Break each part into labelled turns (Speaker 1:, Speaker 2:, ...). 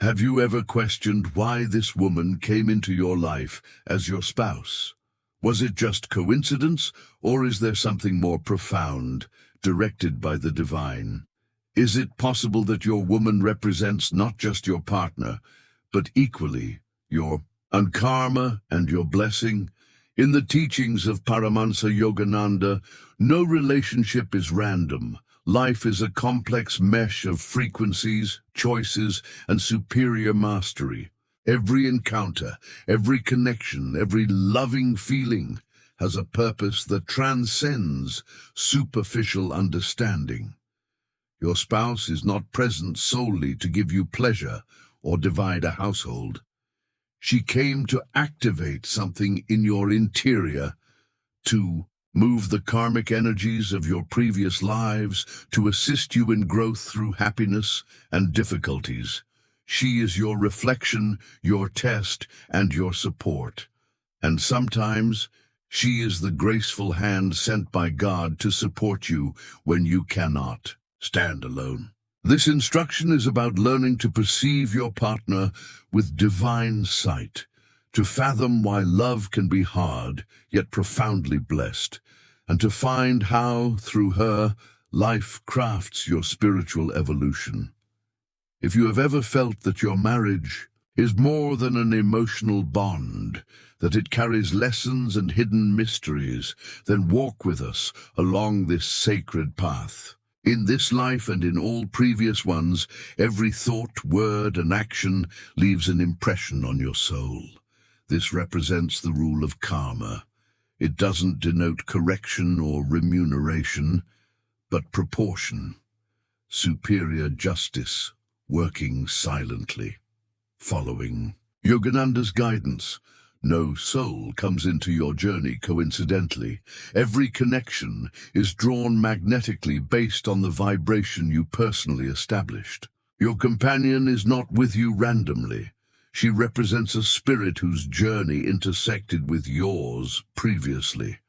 Speaker 1: Have you ever questioned why this woman came into your life as your spouse? Was it just coincidence, or is there something more profound, directed by the divine? Is it possible that your woman represents not just your partner, but equally your karma and your blessing? In the teachings of Paramahansa Yogananda, no relationship is random. Life is a complex mesh of frequencies, choices, and superior mastery. Every encounter, every connection, every loving feeling has a purpose that transcends superficial understanding. Your spouse is not present solely to give you pleasure or divide a household. She came to activate something in your interior, to move the karmic energies of your previous lives, to assist you in growth through happiness and difficulties. She is your reflection, your test, and your support. And sometimes, she is the graceful hand sent by God to support you when you cannot stand alone. This instruction is about learning to perceive your partner with divine sight, to fathom why love can be hard, yet profoundly blessed, and to find how, through her, life crafts your spiritual evolution. If you have ever felt that your marriage is more than an emotional bond, that it carries lessons and hidden mysteries, then walk with us along this sacred path. In this life and in all previous ones, every thought, word, and action leaves an impression on your soul. This represents the rule of karma. It doesn't denote correction or remuneration, but proportion, superior justice, working silently. Following Yogananda's guidance, no soul comes into your journey coincidentally. Every connection is drawn magnetically based on the vibration you personally established. Your companion is not with you randomly. She represents a spirit whose journey intersected with yours previously.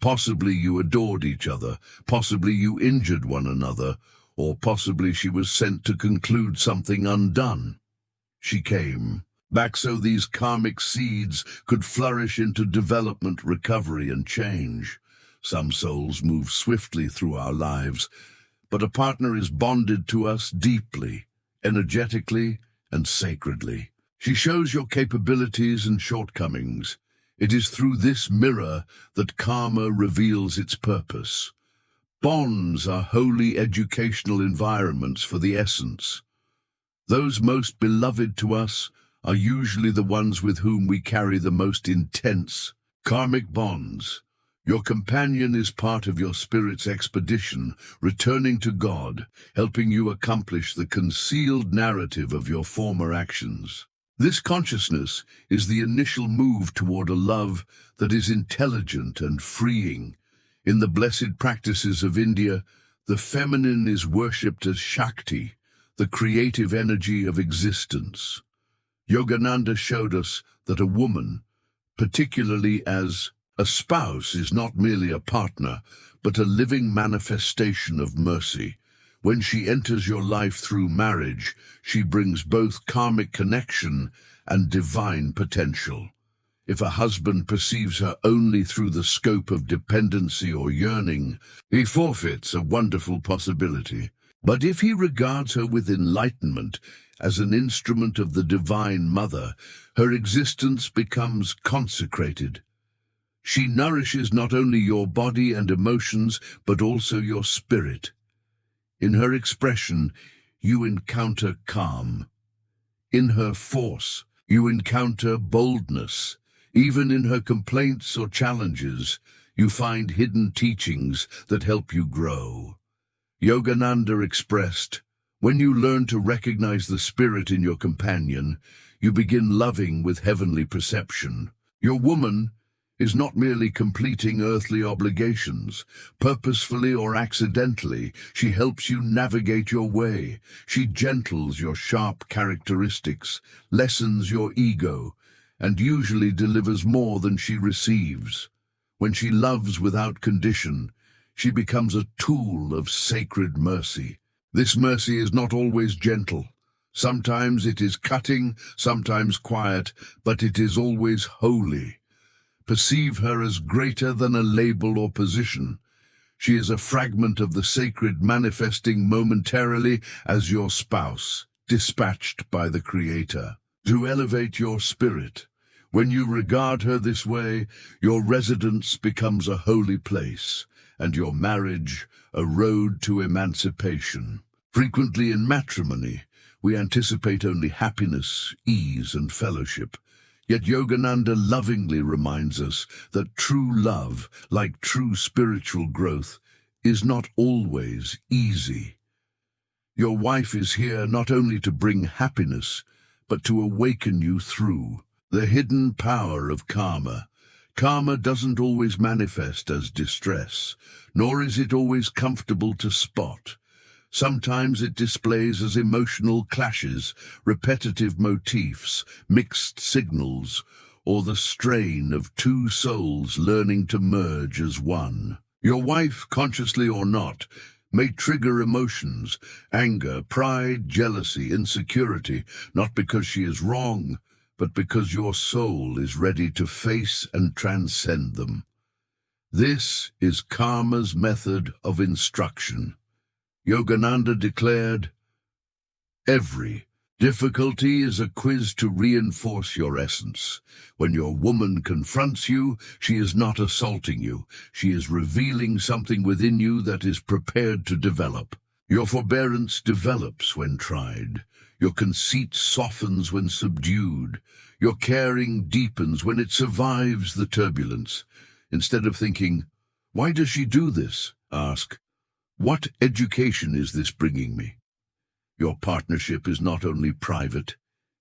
Speaker 1: Possibly you adored each other, possibly you injured one another, or possibly she was sent to conclude something undone. She came back so these karmic seeds could flourish into development, recovery, and change. Some souls move swiftly through our lives, but a partner is bonded to us deeply, energetically, and sacredly. She shows your capabilities and shortcomings. It is through this mirror that karma reveals its purpose. Bonds are holy educational environments for the essence. Those most beloved to us are usually the ones with whom we carry the most intense karmic bonds. Your companion is part of your spirit's expedition, returning to God, helping you accomplish the concealed narrative of your former actions. This consciousness is the initial move toward a love that is intelligent and freeing. In the blessed practices of India, the feminine is worshipped as Shakti, the creative energy of existence. Yogananda showed us that a woman, particularly as a spouse, is not merely a partner, but a living manifestation of mercy. When she enters your life through marriage, she brings both karmic connection and divine potential. If a husband perceives her only through the scope of dependency or yearning, he forfeits a wonderful possibility. But if he regards her with enlightenment, as an instrument of the Divine Mother, her existence becomes consecrated. She nourishes not only your body and emotions, but also your spirit. In her expression, you encounter calm. In her force, you encounter boldness. Even in her complaints or challenges, you find hidden teachings that help you grow. Yogananda expressed, when you learn to recognize the spirit in your companion, you begin loving with heavenly perception. Your woman is not merely completing earthly obligations. Purposefully or accidentally, she helps you navigate your way. She gentles your sharp characteristics, lessens your ego, and usually delivers more than she receives. When she loves without condition, she becomes a tool of sacred mercy. This mercy is not always gentle. Sometimes it is cutting, sometimes quiet, but it is always holy. Perceive her as greater than a label or position. She is a fragment of the sacred manifesting momentarily as your spouse, dispatched by the Creator to elevate your spirit. When you regard her this way, your residence becomes a holy place, and your marriage a road to emancipation. Frequently in matrimony, we anticipate only happiness, ease, and fellowship. Yet Yogananda lovingly reminds us that true love, like true spiritual growth, is not always easy. Your wife is here not only to bring happiness, but to awaken you through the hidden power of karma. Karma doesn't always manifest as distress, nor is it always comfortable to spot. Sometimes it displays as emotional clashes, repetitive motifs, mixed signals, or the strain of two souls learning to merge as one. Your wife, consciously or not, may trigger emotions, anger, pride, jealousy, insecurity, not because she is wrong, but because your soul is ready to face and transcend them. This is karma's method of instruction. Yogananda declared, "Every difficulty is a quiz to reinforce your essence. When your woman confronts you, she is not assaulting you. She is revealing something within you that is prepared to develop. Your forbearance develops when tried. Your conceit softens when subdued. Your caring deepens when it survives the turbulence. Instead of thinking, 'Why does she do this?' ask, 'What education is this bringing me?' Your partnership is not only private,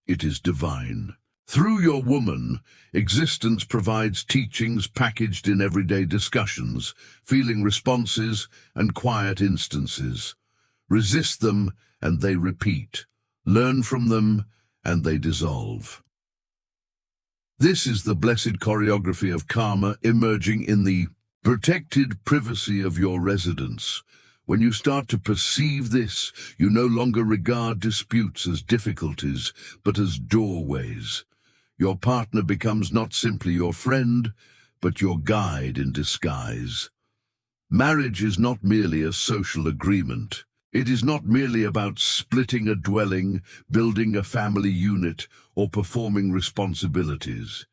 Speaker 1: it is divine. Through your woman, existence provides teachings packaged in everyday discussions, feeling responses, and quiet instances. Resist them, and they repeat. Learn from them, and they dissolve. This is the blessed choreography of karma emerging in the protected privacy of your residence. When you start to perceive this, you no longer regard disputes as difficulties, but as doorways. Your partner becomes not simply your friend, but your guide in disguise. Marriage is not merely a social agreement. It is not merely about splitting a dwelling, building a family unit, or performing responsibilities.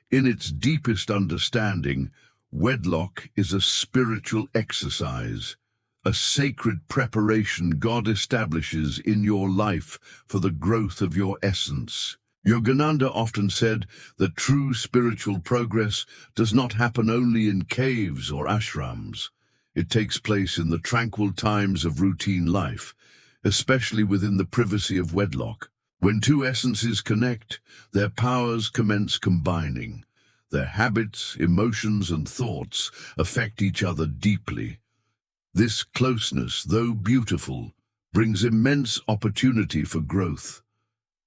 Speaker 1: In its deepest understanding, wedlock is a spiritual exercise, a sacred preparation God establishes in your life for the growth of your essence. Yogananda often said that true spiritual progress does not happen only in caves or ashrams. It takes place in the tranquil times of routine life, especially within the privacy of wedlock. When two essences connect, their powers commence combining. Their habits, emotions, and thoughts affect each other deeply. This closeness, though beautiful, brings immense opportunity for growth.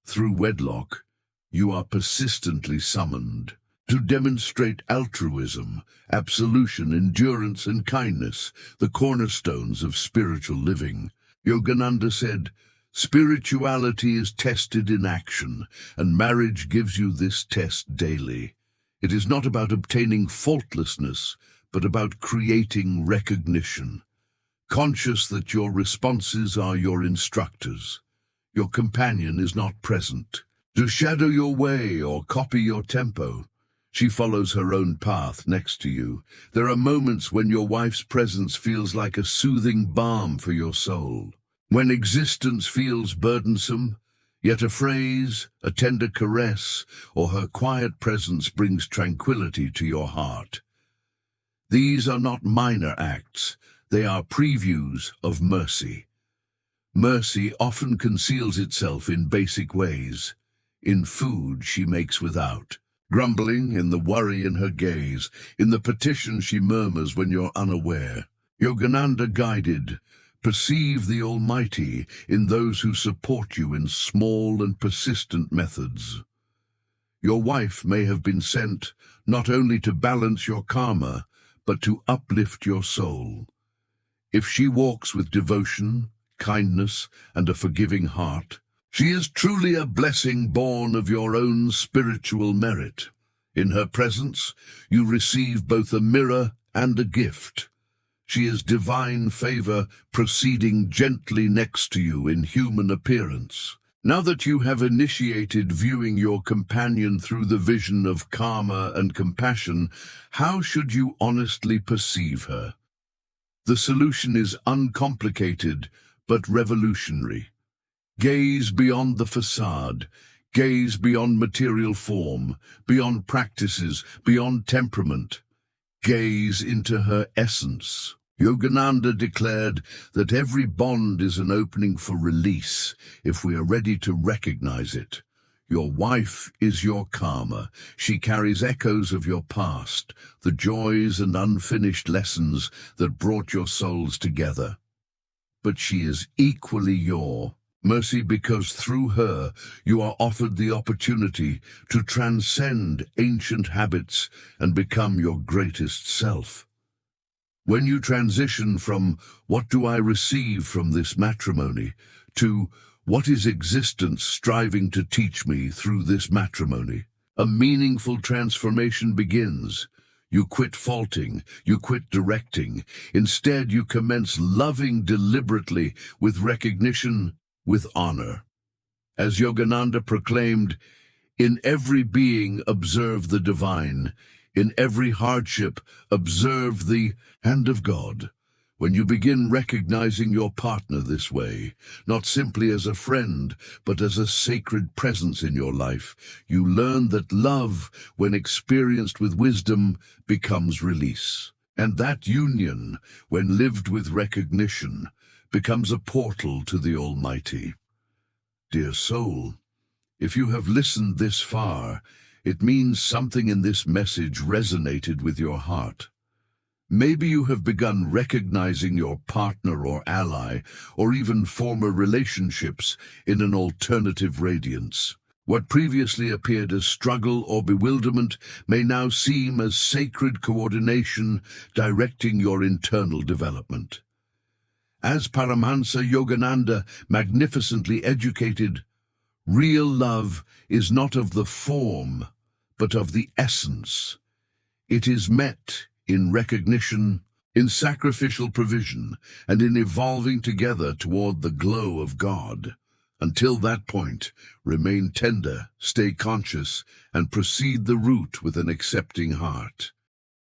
Speaker 1: Through wedlock, you are persistently summoned to demonstrate altruism, absolution, endurance, and kindness, the cornerstones of spiritual living. Yogananda said, "Spirituality is tested in action, and marriage gives you this test daily. It is not about obtaining faultlessness, but about creating recognition. Conscious that your responses are your instructors. Your companion is not present to shadow your way or copy your tempo. She follows her own path next to you. There are moments when your wife's presence feels like a soothing balm for your soul. When existence feels burdensome, yet a phrase, a tender caress, or her quiet presence brings tranquility to your heart. These are not minor acts. They are previews of mercy. Mercy often conceals itself in basic ways. In food she makes without, grumbling, in the worry in her gaze, in the petition she murmurs when you're unaware. Yogananda guided, perceive the Almighty in those who support you in small and persistent methods. Your wife may have been sent not only to balance your karma, but to uplift your soul. If she walks with devotion, kindness, and a forgiving heart, She is truly a blessing born of your own spiritual merit. In her presence, you receive both a mirror and a gift. She is divine favor proceeding gently next to you in human appearance. Now that you have initiated viewing your companion through the vision of karma and compassion, how should you honestly perceive her? The solution is uncomplicated but revolutionary. Gaze beyond the facade. Gaze beyond material form, beyond practices, beyond temperament. Gaze into her essence. Yogananda declared that every bond is an opening for release if we are ready to recognize it. Your wife is your karma. She carries echoes of your past, the joys and unfinished lessons that brought your souls together. But she is equally your mercy, because through her you are offered the opportunity to transcend ancient habits and become your greatest self. When you transition from "what do I receive from this matrimony" to "what is existence striving to teach me through this matrimony," a meaningful transformation begins. You quit faulting, you quit directing. Instead, you commence loving deliberately, with recognition, with honor. As Yogananda proclaimed, "In every being observe the divine. In every hardship observe the hand of God." When you begin recognizing your partner this way, not simply as a friend, but as a sacred presence in your life, you learn that love, when experienced with wisdom, becomes release. And that union, when lived with recognition, becomes a portal to the Almighty. Dear soul, if you have listened this far, it means something in this message resonated with your heart. Maybe you have begun recognizing your partner or ally, or even former relationships, in an alternative radiance. What previously appeared as struggle or bewilderment may now seem as sacred coordination directing your internal development. As Paramahansa Yogananda magnificently educated, real love is not of the form, but of the essence. It is met in recognition, in sacrificial provision, and in evolving together toward the glow of God. Until that point, remain tender, stay conscious, and proceed the route with an accepting heart.